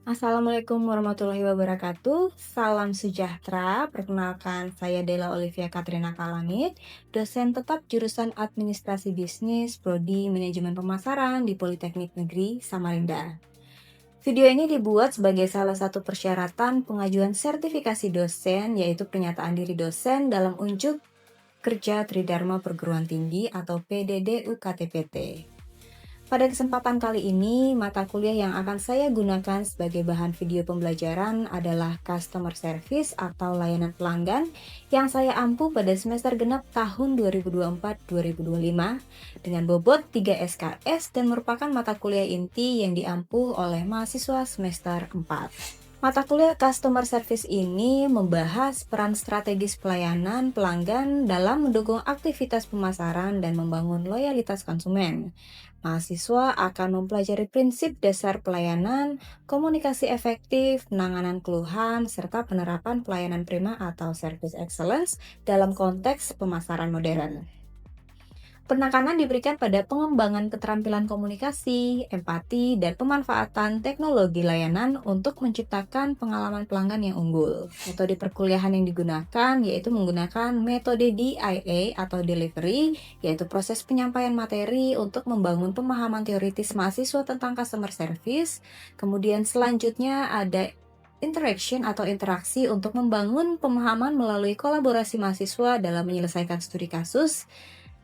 Assalamualaikum warahmatullahi wabarakatuh. Salam sejahtera. Perkenalkan, saya Dela Olivia Katrina Kalangit, dosen tetap jurusan Administrasi Bisnis, Prodi Manajemen Pemasaran di Politeknik Negeri Samarinda. Video ini dibuat sebagai salah satu persyaratan pengajuan sertifikasi dosen, yaitu pernyataan diri dosen dalam unjuk kerja Tridharma Perguruan Tinggi atau PDD UKTPT. Pada kesempatan kali ini, mata kuliah yang akan saya gunakan sebagai bahan video pembelajaran adalah Customer Service atau layanan pelanggan yang saya ampuh pada semester genap tahun 2024-2025 dengan bobot 3 SKS dan merupakan mata kuliah inti yang diampuh oleh mahasiswa semester 4. Mata kuliah Customer Service ini membahas peran strategis pelayanan pelanggan dalam mendukung aktivitas pemasaran dan membangun loyalitas konsumen. Mahasiswa akan mempelajari prinsip dasar pelayanan, komunikasi efektif, penanganan keluhan, serta penerapan pelayanan prima atau service excellence dalam konteks pemasaran modern. Penekanan diberikan pada pengembangan keterampilan komunikasi, empati, dan pemanfaatan teknologi layanan untuk menciptakan pengalaman pelanggan yang unggul. Metode perkuliahan yang digunakan yaitu menggunakan metode DIA atau Delivery, yaitu proses penyampaian materi untuk membangun pemahaman teoritis mahasiswa tentang customer service. Kemudian selanjutnya ada interaction atau interaksi untuk membangun pemahaman melalui kolaborasi mahasiswa dalam menyelesaikan studi kasus.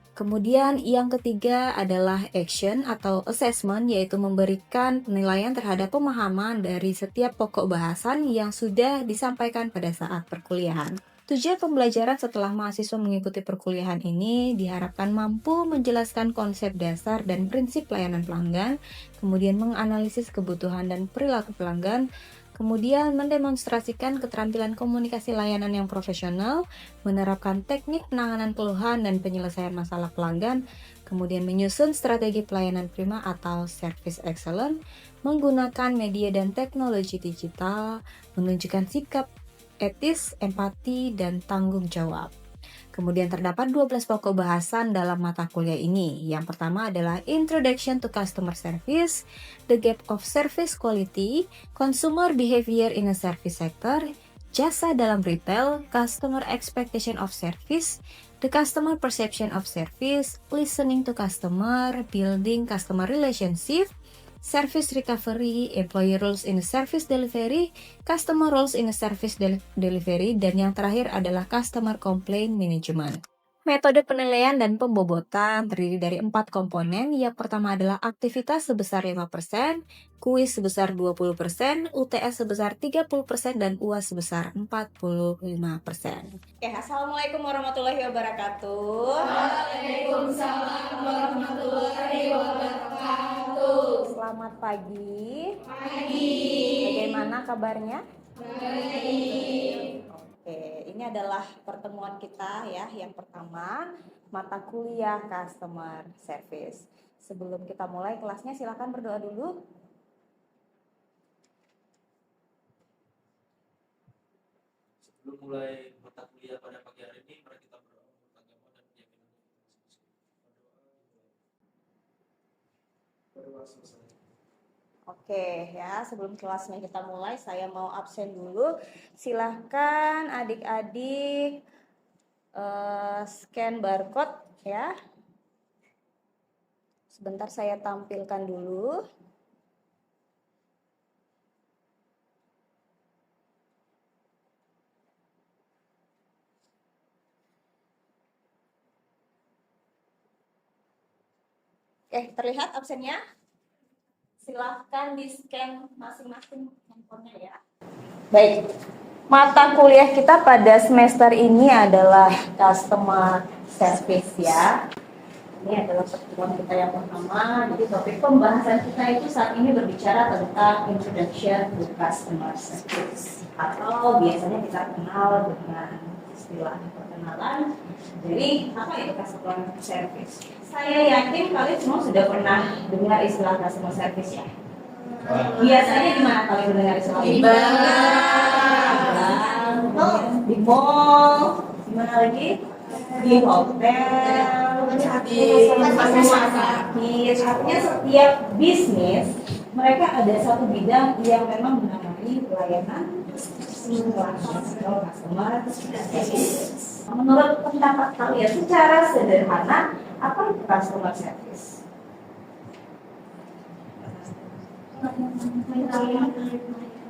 Kemudian yang ketiga adalah action atau assessment, yaitu memberikan penilaian terhadap pemahaman dari setiap pokok bahasan yang sudah disampaikan pada saat perkuliahan. Tujuan pembelajaran setelah mahasiswa mengikuti perkuliahan ini diharapkan mampu menjelaskan konsep dasar dan prinsip pelayanan pelanggan, kemudian menganalisis kebutuhan dan perilaku pelanggan, kemudian mendemonstrasikan keterampilan komunikasi layanan yang profesional, menerapkan teknik penanganan keluhan dan penyelesaian masalah pelanggan, kemudian menyusun strategi pelayanan prima atau service excellent, menggunakan media dan teknologi digital, menunjukkan sikap etis, empati, dan tanggung jawab. Kemudian terdapat 12 pokok bahasan dalam mata kuliah ini. Yang pertama adalah Introduction to Customer Service, The Gap of Service Quality, Consumer Behavior in a Service Sector, Jasa dalam Retail, Customer Expectation of Service, The Customer Perception of Service, Listening to Customer, Building Customer Relationship, Service Recovery, Employee Roles in Service Delivery, Customer Roles in Service Delivery, dan yang terakhir adalah Customer Complaint Management. Metode penilaian dan pembobotan terdiri dari 4 komponen. Yang pertama adalah aktivitas sebesar 5%, kuis sebesar 20%, UTS sebesar 30%, dan UAS sebesar 45%. Assalamualaikum warahmatullahi wabarakatuh. Waalaikumsalam warahmatullahi wabarakatuh. Selamat pagi. Pagi. Bagaimana kabarnya? Baik. Oke, ini adalah pertemuan kita ya, yang pertama, mata kuliah Customer Service. Sebelum kita mulai kelasnya, silakan berdoa dulu. Sebelum mulai mata kuliah pada pagi hari ini, mari kita berdoa untuk agama dan keyakinan kita. Berdoa selesai. Oke ya, sebelum kelasnya kita mulai, saya mau absen dulu. Silahkan adik-adik scan barcode ya. Sebentar saya tampilkan dulu. Oke, terlihat absennya? Silahkan di-scan masing-masing handphonenya ya. Baik, mata kuliah kita pada semester ini adalah Customer Service ya. Ini adalah pertemuan kita yang pertama. Jadi topik pembahasan kita itu saat ini berbicara tentang Introduction to Customer Service, atau biasanya kita kenal dengan istilah perkenalan. Jadi apa itu Customer Service? Saya yakin kalian semua sudah pernah dengar istilah Customer Service ya. Biasanya di mana kalian mendengar istilah ini? Di mall, di mana lagi? Di hotel, di rumah sakit. Artinya setiap bisnis mereka ada satu bidang yang memang menangani pelayanan customer service. Menurut pendapat kalian secara sederhana apa itu customer service?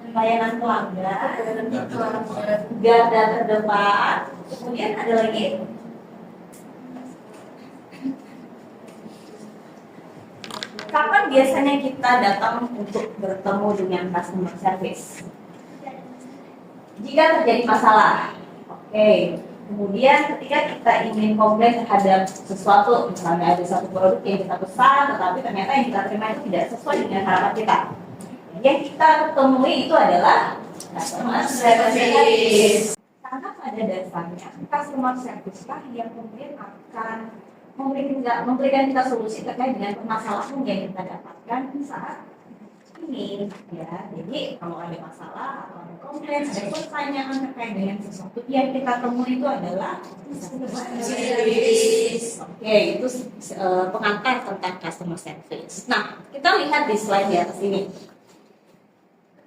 Pelayanan pelanggan, garda terdepan, kemudian ada lagi kapan biasanya kita datang untuk bertemu dengan customer service? Jika terjadi masalah. Oke. Kemudian ketika kita ingin komplain terhadap sesuatu, misalnya ada satu produk yang kita pesan, tetapi ternyata yang kita terima itu tidak sesuai dengan harapan kita. Yang kita temui itu adalah customer service. Karena pada dasarnya customer service lah yang kemudian akan memberikan kita solusi terkait dengan permasalahan yang kita dapatkan saat ini, ya. Jadi kalau ada masalah atau ada komplain, ada pertanyaan terkait dengan sesuatu yang kita temui itu adalah customer service. Oke, itu pengantar tentang customer service. Nah, kita lihat di slide di atas ini.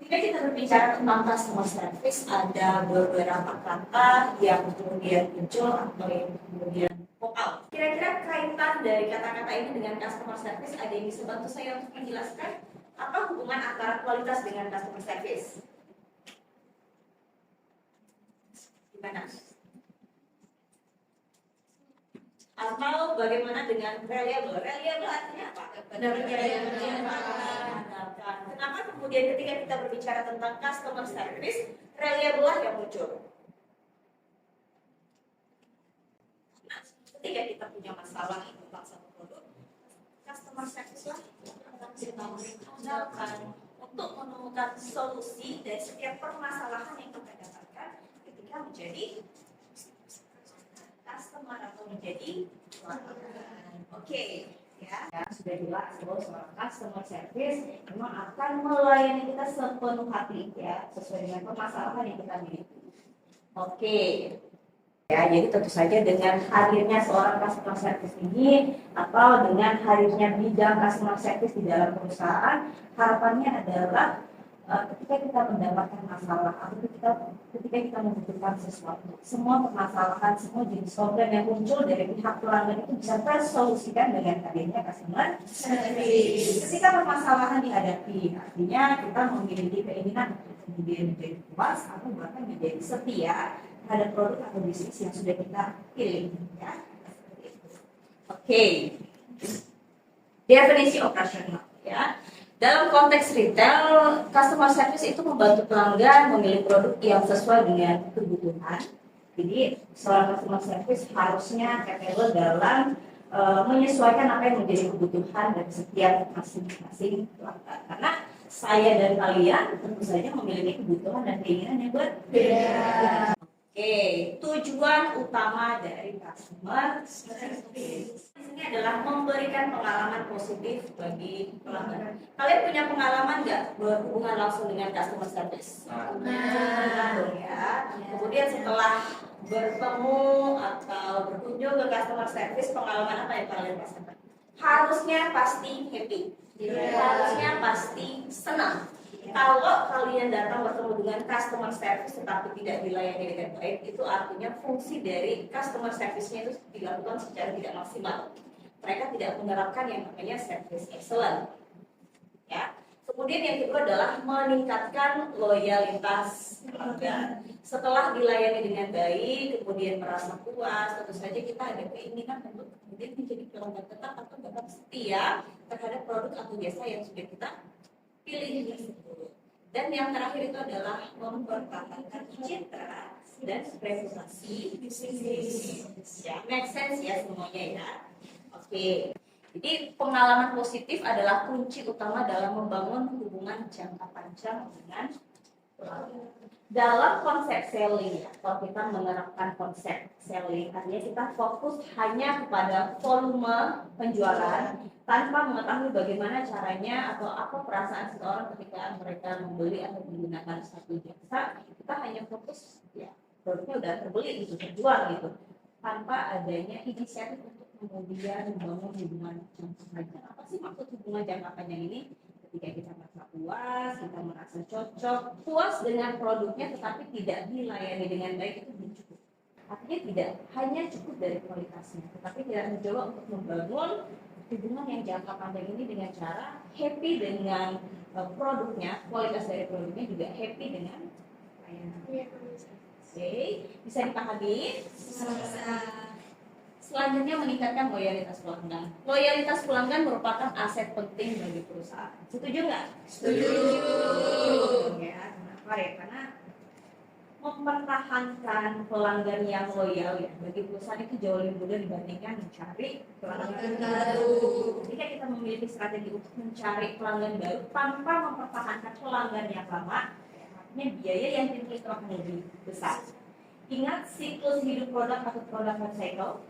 Ketika kita berbicara tentang customer service, ada beberapa kata yang kemudian muncul atau yang kemudian vokal. Kira-kira kaitan dari kata-kata ini dengan customer service, ada yang bisa bantu saya untuk menjelaskan apa hubungan antara kualitas dengan customer service? Gimana? Atau bagaimana dengan reliable? Reliable artinya apa? Kenapa kemudian ketika kita berbicara tentang customer service, reliable lah yang muncul? Nah, ketika kita punya masalah tentang satu produk, customer service lah yang kita menggunakan untuk menemukan solusi dari setiap permasalahan yang kita dapatkan ketika menjadi customer atau menjadi pelanggan. Oke, ya sudah jelas bahwa seorang customer service memang akan melayani kita sepenuh hati, ya, sesuai dengan permasalahan yang kita miliki. Oke. Ya, jadi tentu saja dengan hadirnya seorang customer service ini atau dengan hadirnya bidang customer service di dalam perusahaan, harapannya adalah ketika kita mendapatkan masalah atau ketika kita membutuhkan sesuatu, semua permasalahan, semua jenis komplain yang muncul dari pihak pelanggan itu bisa tersolusikan dengan hadirnya customer service. Ketika permasalahan dihadapi, artinya kita memiliki keinginan untuk kemudian menjadi puas atau bahkan menjadi setia terhadap produk atau bisnis yang sudah kita pilih, ya. Oke. Definisi operasional, ya. Dalam konteks retail, customer service itu membantu pelanggan memilih produk yang sesuai dengan kebutuhan. Jadi, seorang customer service harusnya capable dalam menyesuaikan apa yang menjadi kebutuhan dari setiap masing-masing pelanggan. Karena saya dan kalian tentu saja memiliki kebutuhan dan keinginan yang berbeda. Oke, tujuan utama dari customer service ini adalah memberikan pengalaman positif bagi pelanggan. Kalian punya pengalaman nggak berhubungan langsung dengan customer service? Nah, ya. Kemudian setelah bertemu atau berkunjung ke customer service, pengalaman apa yang kalian rasakan? Harusnya pasti happy, harusnya pasti senang. Kalau kalian datang bertemu dengan customer service tetapi tidak dilayani dengan baik, itu artinya fungsi dari customer service-nya itu dilakukan secara tidak maksimal. Mereka tidak menerapkan yang namanya service excellent. Ya. Kemudian yang kedua adalah meningkatkan loyalitas pelanggan. Setelah dilayani dengan baik, kemudian merasa puas, tentu saja kita ada keinginan untuk kemudian menjadi pelanggan tetap atau bahkan setia terhadap produk atau jasa yang sudah kita pilih tersebut. Dan yang terakhir itu adalah mempertahankan citra dan reputasi bisnis. Ya, make sense ya semuanya ya. Oke. Jadi pengalaman positif adalah kunci utama dalam membangun hubungan jangka panjang dengan pelanggan. Dalam konsep selling, kalau kita menerapkan konsep selling, artinya kita fokus hanya kepada volume penjualan tanpa mengetahui bagaimana caranya atau apa perasaan seseorang ketika mereka membeli atau menggunakan satu jasa. Kita hanya fokus, ya, produknya udah terbeli gitu, terjual gitu, tanpa adanya inisiatif untuk kemudian membangun hubungan jangka panjang. Apa sih maksud hubungan jangka panjang ini? Ketika kita puas, kita merasa cocok, puas dengan produknya tetapi tidak dilayani dengan baik, itu belum cukup. Artinya tidak hanya cukup dari kualitasnya, tetapi kita mencoba untuk membangun hubungan yang jangka panjang ini dengan cara happy dengan produknya, kualitas dari produknya, juga happy dengan layanan. Oke, bisa dipahami? Selanjutnya, meningkatkan loyalitas pelanggan. Loyalitas pelanggan merupakan aset penting bagi perusahaan. Setuju nggak? Setuju. Ya, kenapa ya? Karena mempertahankan pelanggan yang loyal ya bagi perusahaan itu jauh lebih mudah dibandingkan mencari pelanggan baru. Jika kita memiliki strategi untuk mencari pelanggan baru tanpa mempertahankan pelanggan yang lama, artinya biaya yang dimiliki itu akan lebih besar. Ingat siklus hidup produk atau product life cycle?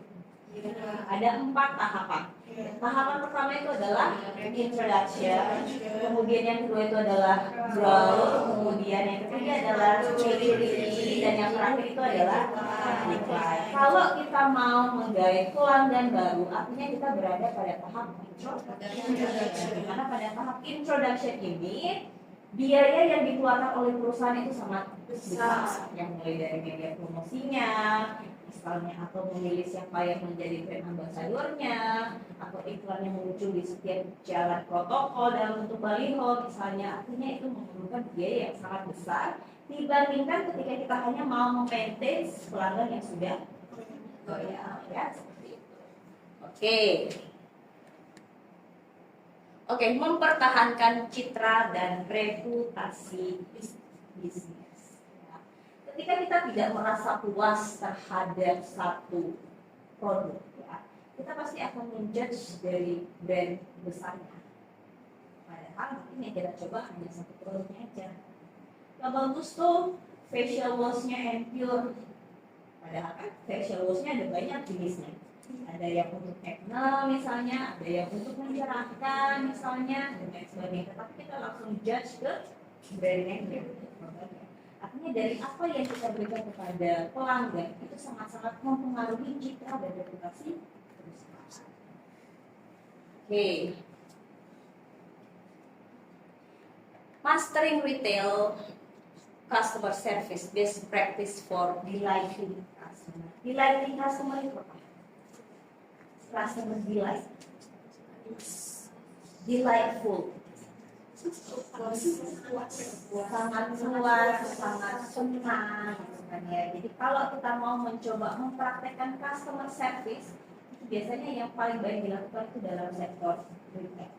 Ada 4 tahapan. Tahapan pertama itu adalah introduction, kemudian yang kedua itu adalah growth, kemudian yang ketiga adalah maturity, dan yang terakhir itu adalah decline. Kalau kita mau menggait pelanggan baru, artinya kita berada pada tahap introduction. Karena pada tahap introduction ini biaya yang dikeluarkan oleh perusahaan itu sangat besar, yang mulai dari media promosinya, misalnya, atau memilih siapa yang menjadi brand ambassadornya, atau iklan yang muncul di setiap jalan protokol dalam bentuk baliho misalnya. Artinya itu memerlukan biaya yang sangat besar dibandingkan ketika kita hanya mau memaintain pelanggan yang sudah loyal, ya seperti itu. Oke, mempertahankan citra dan reputasi bisnis. Ketika kita tidak merasa puas terhadap satu produk, ya, kita pasti akan menjudge dari brand besarnya. Padahal mungkin yang kita coba hanya satu produknya aja. Gak bagus tuh facial wash-nya and pure. Padahal kan facial wash-nya ada banyak jenisnya. Ada yang untuk acne misalnya, ada yang untuk mencerahkan misalnya, dan lain sebagainya. Tapi kita langsung judge ke brandnya yang artinya dari apa yang kita berikan kepada pelanggan itu sangat-sangat mempengaruhi citra dan reputasi perusahaan. Oke. Mastering retail customer service best practice for delighting customer. Delighting customer itu apa? Customer delight. Delightful. Sangat puas, sangat senang gitu kan ya. Jadi kalau kita mau mencoba mempraktekkan customer service, itu biasanya yang paling baik dilakukan itu dalam sektor retail.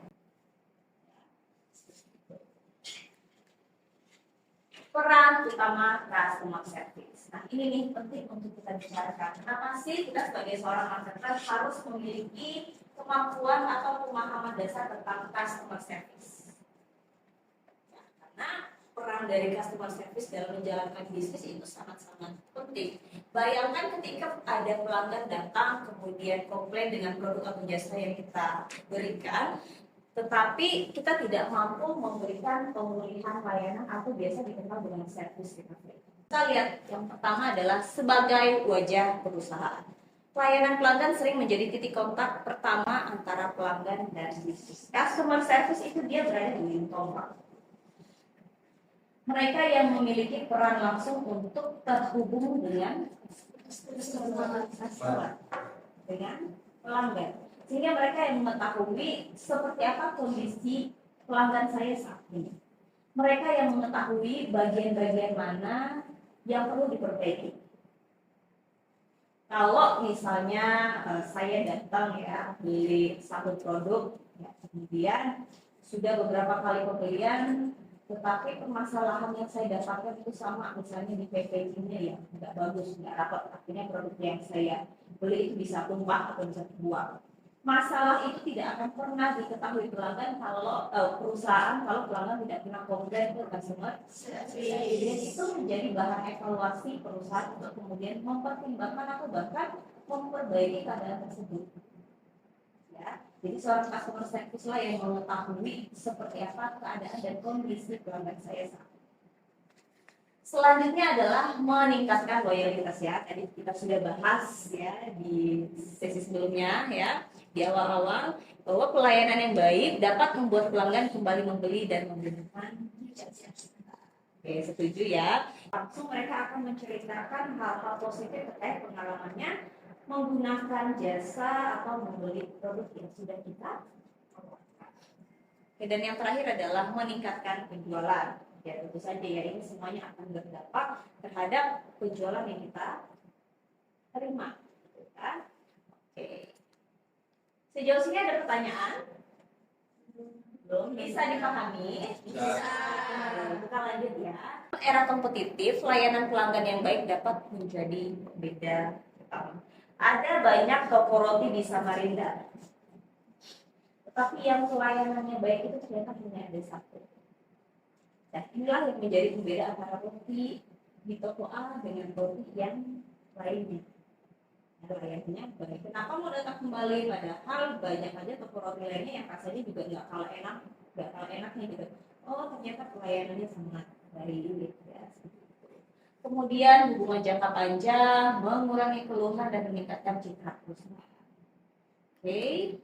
Peran utama customer service. Nah, ini nih penting untuk kita bicarakan. Kenapa sih kita sebagai seorang marketer harus memiliki kemampuan atau pemahaman dasar tentang customer service? Ya, karena peran dari customer service dalam menjalankan bisnis itu sangat-sangat penting. Bayangkan ketika ada pelanggan datang kemudian komplain dengan produk atau jasa yang kita berikan, tetapi kita tidak mampu memberikan pemulihan layanan atau biasa dikenal dengan service recovery. Kita lihat yang pertama adalah sebagai wajah perusahaan. Pelayanan pelanggan sering menjadi titik kontak pertama antara pelanggan dan bisnis. Customer service itu dia berada di ujung tombak. Mereka yang memiliki peran langsung untuk terhubung dengan customer, dengan pelanggan. Sehingga mereka yang mengetahui seperti apa kondisi pelanggan saya saat ini. Mereka yang mengetahui bagian-bagian mana yang perlu diperbaiki. Kalau misalnya saya datang ya beli satu produk, ya, kemudian sudah beberapa kali pembelian, tetapi permasalahan yang saya dapatkan itu sama, misalnya di packagingnya ya nggak bagus, nggak rapat, artinya produk yang saya beli itu bisa tumpah atau bisa terbuang. Masalah itu tidak akan pernah diketahui pelanggan kalau perusahaan kalau pelanggan tidak pernah komplain ke customer. Dan itu menjadi bahan evaluasi perusahaan untuk kemudian mempertimbangkan atau bahkan memperbaiki keadaan tersebut. Ya, jadi seorang customer service lah yang mengetahui seperti apa keadaan dan kondisi pelanggan saya saat ini. Selanjutnya adalah meningkatkan loyalitas ya. Tadi kita sudah bahas ya di sesi sebelumnya ya. di awal-awal bahwa pelayanan yang baik dapat membuat pelanggan kembali membeli dan menggunakan jasa. Oke, setuju ya? Langsung mereka akan menceritakan hal-hal positif terkait pengalamannya menggunakan jasa atau membeli produk yang sudah kita tawarkan. Oke, dan yang terakhir adalah meningkatkan penjualan. Ya tentu saja ya, ini semuanya akan berdampak terhadap penjualan yang kita terima. Gitu kan? Oke. Sejauh sini ada pertanyaan? Belum bisa dipahami? Bisa. Kita lanjut ya. Era kompetitif, layanan pelanggan yang baik dapat menjadi beda. Ada banyak toko roti di Samarinda, tetapi yang pelayanannya baik itu ternyata hanya ada satu. Nah, inilah yang menjadi pembeda antara roti di toko A dengan roti yang lainnya. Layanannya baik. Kenapa mau datang kembali? Padahal banyak aja toko roti lainnya yang rasanya juga nggak kalah enaknya gitu. Oh, ternyata pelayanannya sangat baik ya. Kemudian hubungan jangka panjang, mengurangi keluhan dan meningkatkan citra perusahaan. Oke.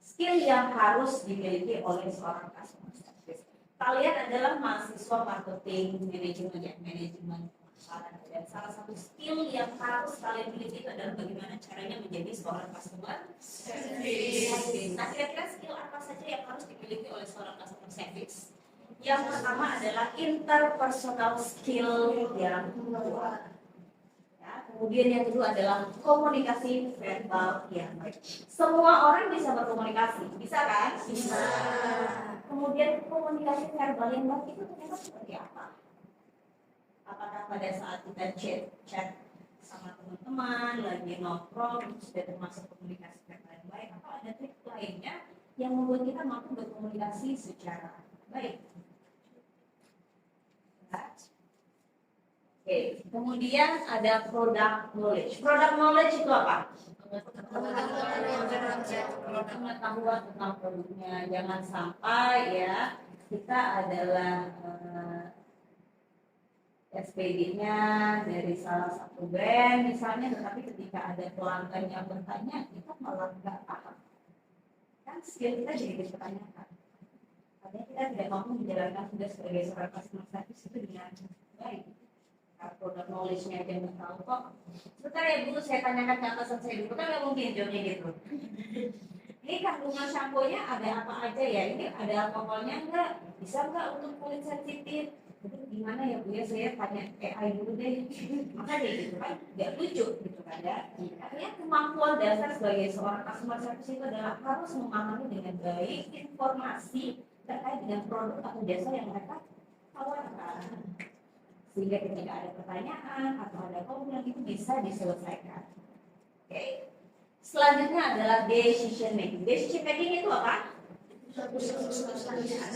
Skill yang harus dimiliki oleh seorang customer service. Kalian adalah mahasiswa marketing, manajemen pemasaran, dan salah satu skill yang harus kalian miliki itu adalah bagaimana caranya menjadi seorang customer service. Nah, kira-kira skill apa saja yang harus dimiliki oleh seorang customer service? Yang pertama adalah interpersonal skill yang kuat. Ya, kemudian yang kedua adalah komunikasi verbal yang baik. Semua orang bisa berkomunikasi, bisa kan? Bisa. Kemudian komunikasi verbal yang baik itu ternyata seperti apa? Apakah pada saat kita chat sama teman-teman, lagi nongkrong, itu sudah termasuk komunikasi verbal yang baik? Atau ada trik lainnya yang membuat kita mampu berkomunikasi secara baik? Oke, kemudian ada product knowledge. Product knowledge itu apa? Pengetahuan tentang produknya. Jangan sampai ya kita adalah SPD-nya dari salah satu brand misalnya, tetapi ketika ada pelanggan yang bertanya kita malah nggak paham. Kan skill kita jadi dipertanyakan. Artinya kita tidak mampu menjalankan tugas sebagai seorang customer service itu dengan baik. Produk knowledge-nya aja nggak tahu kok. Sebentar ya Bu, saya tanyakan ke atasan saya dulu, kan nggak mungkin jawabnya gitu. Ini kandungan shampoo-nya ada apa aja ya? Ini ada alkoholnya enggak? Bisa nggak untuk kulit sensitif? Itu gimana ya Bu ya? Saya tanya AI dulu deh. Maka deh gitu kan, nggak lucu gitu kan ya. Artinya kemampuan dasar sebagai seorang customer service itu adalah harus memahami dengan baik informasi terkait dengan produk atau jasa yang mereka tawarkan. Sehingga ketika ada pertanyaan atau ada komplain itu bisa diselesaikan. Oke. Selanjutnya adalah decision making. Decision making itu apa?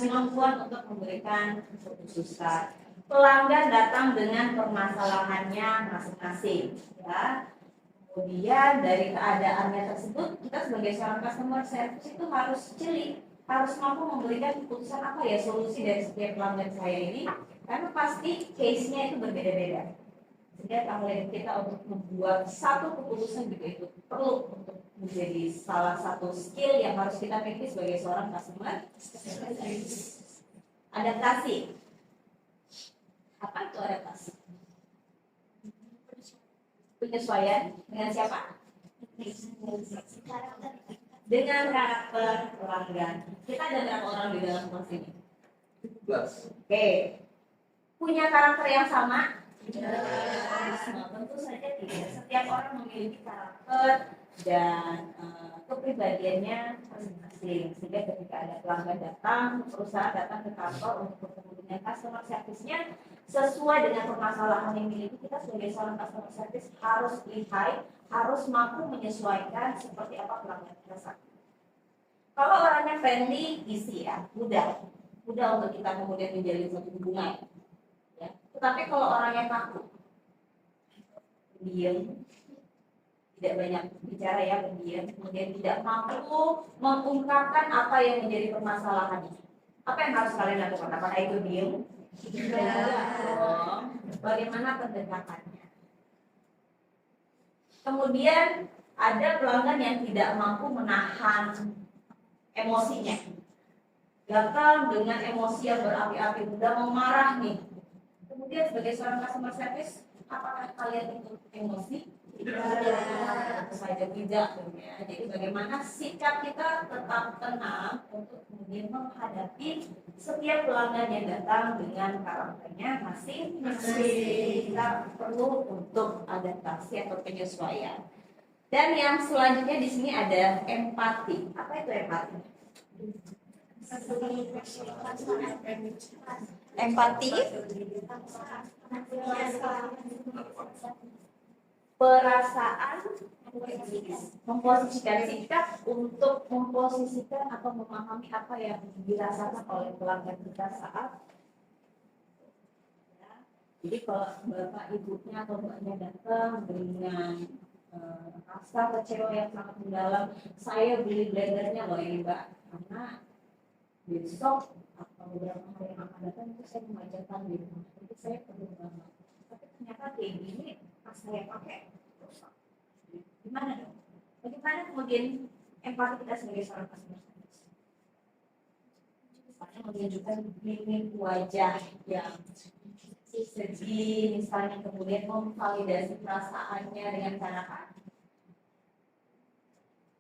Kemampuan untuk memberikan keputusan. Pelanggan datang dengan permasalahannya masing-masing, ya. Kemudian dari keadaannya tersebut, kita sebagai seorang customer service itu harus jeli, harus mampu memberikan keputusan apa ya solusi dari setiap pelanggan saya ini. Karena pasti case-nya itu berbeda-beda. Sehingga kalau kita untuk membuat satu keputusan juga itu perlu untuk menjadi salah satu skill yang harus kita miliki sebagai seorang customer service. Adaptasi. Apa itu adaptasi? Penyesuaian dengan siapa? Dengan karakter pelanggan. Kita ada berapa orang di dalam kelas ini? 11. Oke. Punya karakter yang sama? Tentu saja tidak. Setiap orang memiliki karakter dan kepribadiannya masing-masing. Sehingga ketika ada pelanggan datang, perusahaan datang ke kantor untuk bertemu dengan customer service-nya sesuai dengan permasalahan yang dimiliki, kita sebagai seorang customer service harus lihai, harus mampu menyesuaikan seperti apa pelanggan kita. Kalau orangnya friendly, easy ya, mudah untuk kita kemudian menjalin suatu hubungan. Ya. Tetapi kalau orangnya kaku, diam, tidak banyak bicara ya, berdiam, kemudian tidak mampu mengungkapkan apa yang menjadi permasalahan. Apa yang harus kalian lakukan? Apakah itu diam? Tidak. Bagaimana pendekatannya? Kemudian ada pelanggan yang tidak mampu menahan emosinya, datang dengan emosi yang berapi-api, udah mau marah nih. Kemudian sebagai seorang customer service, apakah kalian itu emosi? Tidak, tentu saja tidak. Ya. Jadi bagaimana sikap kita tetap tenang untuk kemudian menghadapi setiap pelanggan yang datang dengan karakternya masing-masing. Kita perlu untuk adaptasi atau penyesuaian. Dan yang selanjutnya di sini ada empati. Apa itu empati? Empati, perasaan, memposisikan sikap untuk memposisikan atau memahami apa yang dirasakan oleh pelanggan kita saat. Jadi kalau bapak ibunya atau mbaknya datang dengan rasa kecewa yang sangat mendalam, saya beli blendernya loh ini mbak, karena besok atau beberapa hari yang akan datang itu saya mengajarkan di rumah, jadi saya perlu banget. Tapi ternyata kayak gini pas saya pakai rusak. Gimana dong? Bagaimana kemudian empati kita sebagai seorang customer service? Misalnya menunjukkan mimik wajah yang sedih, misalnya kemudian memvalidasi perasaannya dengan cara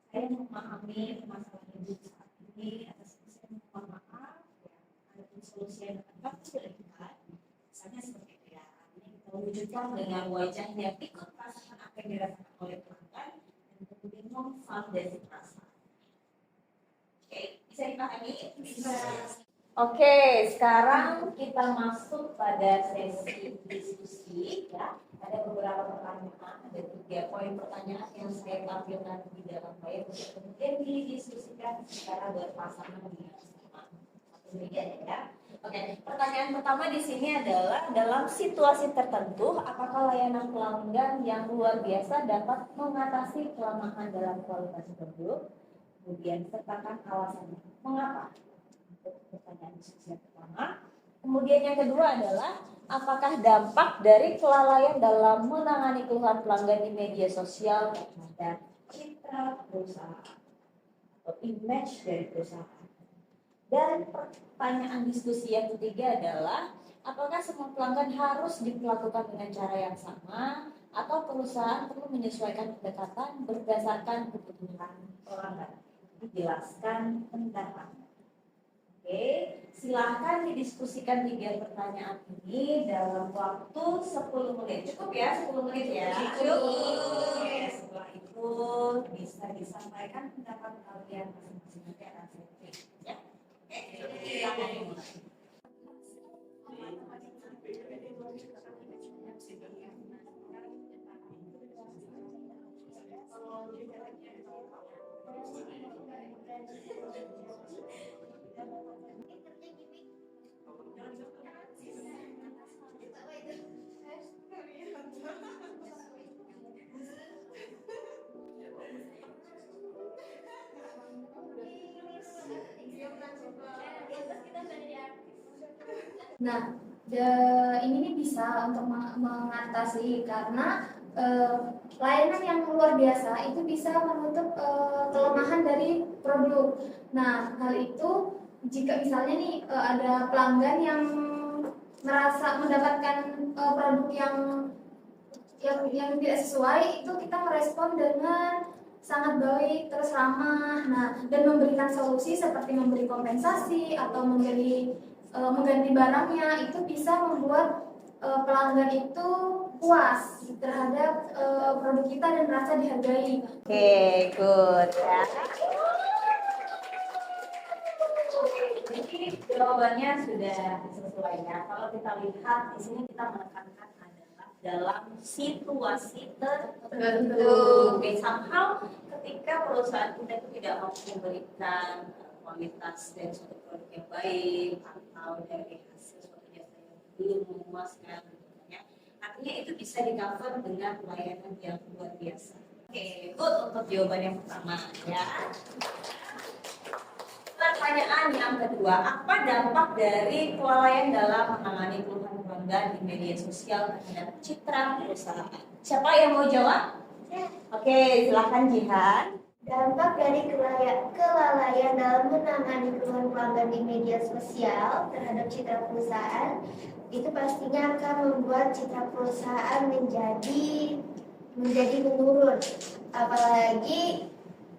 saya memahami masalah ibu saat ini, atas saya mohon maaf, ya, ada solusi yang dapat kami berikan, misalnya seperti itu ya. Ini kita wujudkan dengan wajah yang ikut merasakan apa yang dirasakan oleh pelanggan dan kemudian memvalidasi perasaan. Oke, bisa dipahami? Bisa. Oke, sekarang kita masuk pada sesi diskusi ya. Ada beberapa pertanyaan, ada 3 poin pertanyaan yang saya tampilkan di dalam layar untuk kemudian didiskusikan secara berpasangan dengan satu media ya. Oke, pertanyaan pertama di sini adalah dalam situasi tertentu, apakah layanan pelanggan yang luar biasa dapat mengatasi kelemahan dalam kualitas produk? Kemudian sertakan alasannya. Mengapa? Pertanyaan diskusi yang pertama. Kemudian yang kedua adalah apakah dampak dari kelalaian dalam menangani keluhan pelanggan di media sosial terhadap citra perusahaan atau image dari perusahaan. Dan pertanyaan diskusi yang ketiga adalah apakah semua pelanggan harus diperlakukan dengan cara yang sama atau perusahaan perlu menyesuaikan pendekatan berdasarkan kebutuhan pelanggan. Dijelaskan pendapatnya. Oke, silahkan didiskusikan 3 pertanyaan ini dalam waktu 10 menit. Cukup ya, 10 menit ya? Cukup. Oke, setelah itu bisa disampaikan pendapat kalian masing-masing. Nanti akan saya cek ya. Oke, silakan dimulai. Nah, ini nih bisa untuk mengatasi karena layanan yang luar biasa itu bisa menutup kelemahan dari produk. Nah, hal itu jika misalnya nih ada pelanggan yang merasa mendapatkan produk yang tidak sesuai, itu kita merespon dengan sangat baik, terus ramah, nah, dan memberikan solusi seperti memberi kompensasi atau mengganti barangnya, itu bisa membuat pelanggan itu puas terhadap produk kita dan merasa dihargai. Oke, good ya. Jadi jawabannya sudah sesuai ya. Kalau kita lihat di sini kita menekankan adalah dalam situasi tertentu. Oke, somehow ketika perusahaan kita itu tidak mampu memberikan kualitas dari suatu produk yang baik atau dari hasil suatu jasa yang belum memuaskan, ya. Artinya itu bisa di-cover dengan pelayanan yang luar biasa. Oke, good untuk jawaban yang pertama ya. Pertanyaan yang kedua, apa dampak dari kelalaian dalam menangani keluhan pelanggan di media sosial terhadap citra perusahaan? Siapa yang mau jawab? Oke, silakan Jihan. Dampak dari kelalaian dalam menangani keluhan pelanggan di media sosial terhadap citra perusahaan itu pastinya akan membuat citra perusahaan menjadi menurun. Apalagi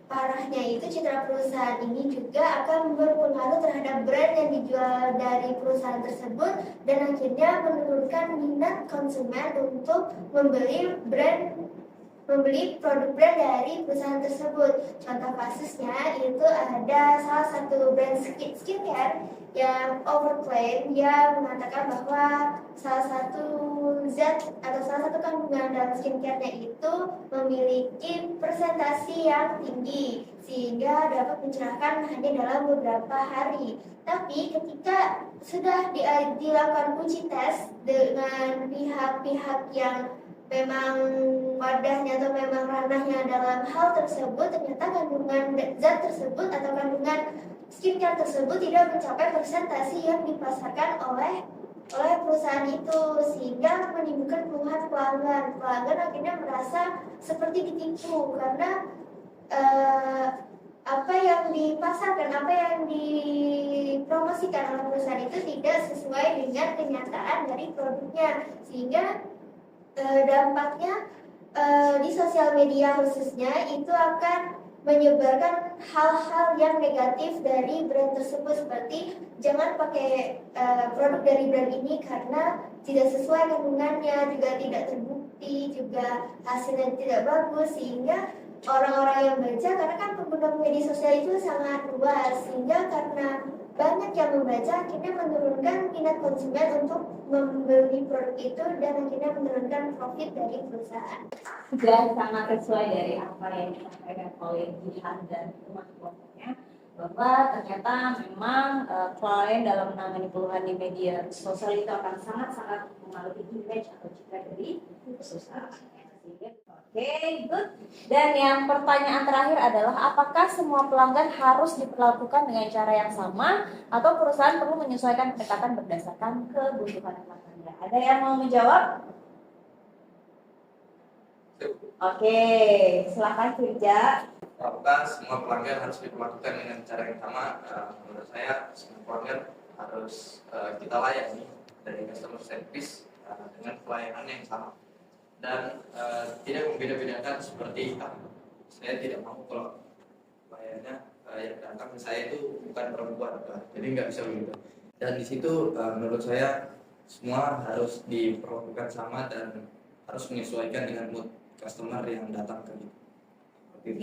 parahnya itu citra perusahaan ini juga akan berpengaruh terhadap brand yang dijual dari perusahaan tersebut dan akhirnya menurunkan minat konsumen untuk membeli produk brand dari perusahaan tersebut. Contoh kasusnya itu ada salah satu brand skincare yang overclaim, dia mengatakan bahwa salah satu zat atau salah satu kandungan dalam skincare-nya itu memiliki presentasi yang tinggi sehingga dapat mencerahkan hanya dalam beberapa hari. Tapi ketika sudah dilakukan uji tes dengan pihak-pihak yang memang wadahnya atau memang ranahnya dalam hal tersebut, ternyata kandungan zat tersebut atau kandungan skincare tersebut tidak mencapai presentasi yang dipasarkan oleh perusahaan itu, sehingga menimbulkan keluhan pelanggan akhirnya merasa seperti ditipu karena apa yang dipasarkan, apa yang dipromosikan oleh perusahaan itu tidak sesuai dengan kenyataan dari produknya, sehingga dampaknya di sosial media khususnya itu akan menyebarkan hal-hal yang negatif dari brand tersebut, seperti jangan pakai produk dari brand ini karena tidak sesuai kandungannya, juga tidak terbukti, juga hasilnya tidak bagus, sehingga orang-orang yang baca, karena kan pengguna media sosial itu sangat luas, sehingga karena banyak yang membaca akhirnya menurunkan minat konsumen untuk membeli produk itu dan akhirnya menurunkan profit dari perusahaan. Dan sangat sesuai dari apa yang disampaikan oleh Jihan dan teman-temannya, bahwa ternyata memang klien dalam menangani keluhan di media sosial itu akan sangat-sangat mempengaruhi image atau citra dari perusahaan. Oke, good. Dan yang pertanyaan terakhir adalah, apakah semua pelanggan harus diperlakukan dengan cara yang sama atau perusahaan perlu menyesuaikan pendekatan berdasarkan kebutuhan pelanggannya? Ada yang mau menjawab? Oke, silakan Firja. Apakah semua pelanggan harus diperlakukan dengan cara yang sama? Menurut saya semua pelanggan harus kita layani dari customer service dengan pelayanan yang sama dan tidak membeda-bedakan seperti saya tidak mau kalau pelayannya yang datang ke saya itu bukan perempuan, jadi nggak bisa begitu. Dan di situ menurut saya semua harus diperlakukan sama dan harus menyesuaikan dengan mood customer yang datang ke kita. Oke,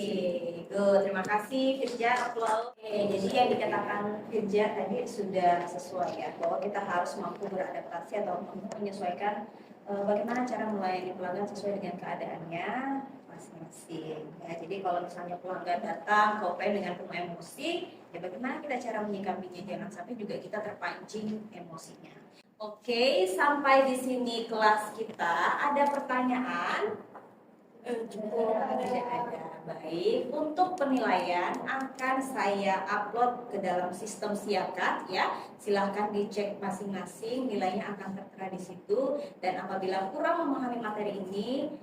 good. Terima kasih Firja. Oke, jadi yang dikatakan Firja tadi sudah sesuai ya, bahwa kita harus mampu beradaptasi atau mampu menyesuaikan bagaimana cara melayani pelanggan sesuai dengan keadaannya masing-masing. Ya, jadi kalau misalnya pelanggan datang komplain dengan penuh emosi, ya bagaimana kita cara menyikapinya, jangan sampai juga kita terpancing emosinya. Oke, sampai di sini kelas kita. Ada pertanyaan? Ada. Baik, untuk penilaian akan saya upload ke dalam sistem Siakat ya. Silahkan dicek masing-masing, nilainya akan tertera di situ. Dan apabila kurang memahami materi ini,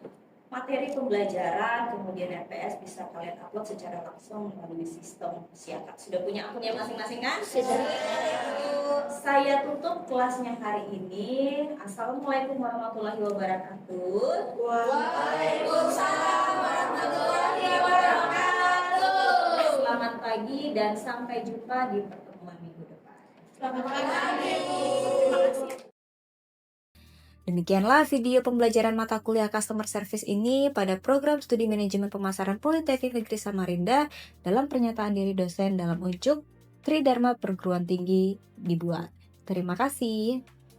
materi pembelajaran, kemudian RPS bisa kalian upload secara langsung melalui sistem Siakat. Sudah punya akunnya masing-masing kan? Sudah. Saya tutup kelasnya hari ini. Assalamualaikum warahmatullahi wabarakatuh. Waalaikumsalam warahmatullahi wabarakatuh. Selamat pagi dan sampai jumpa di pertemuan minggu depan. Selamat pagi. Terima kasih. Demikianlah video pembelajaran mata kuliah Customer Service ini pada program studi manajemen pemasaran Politeknik Negeri Samarinda dalam pernyataan diri dosen dalam unjuk Tridharma Perguruan Tinggi dibuat. Terima kasih.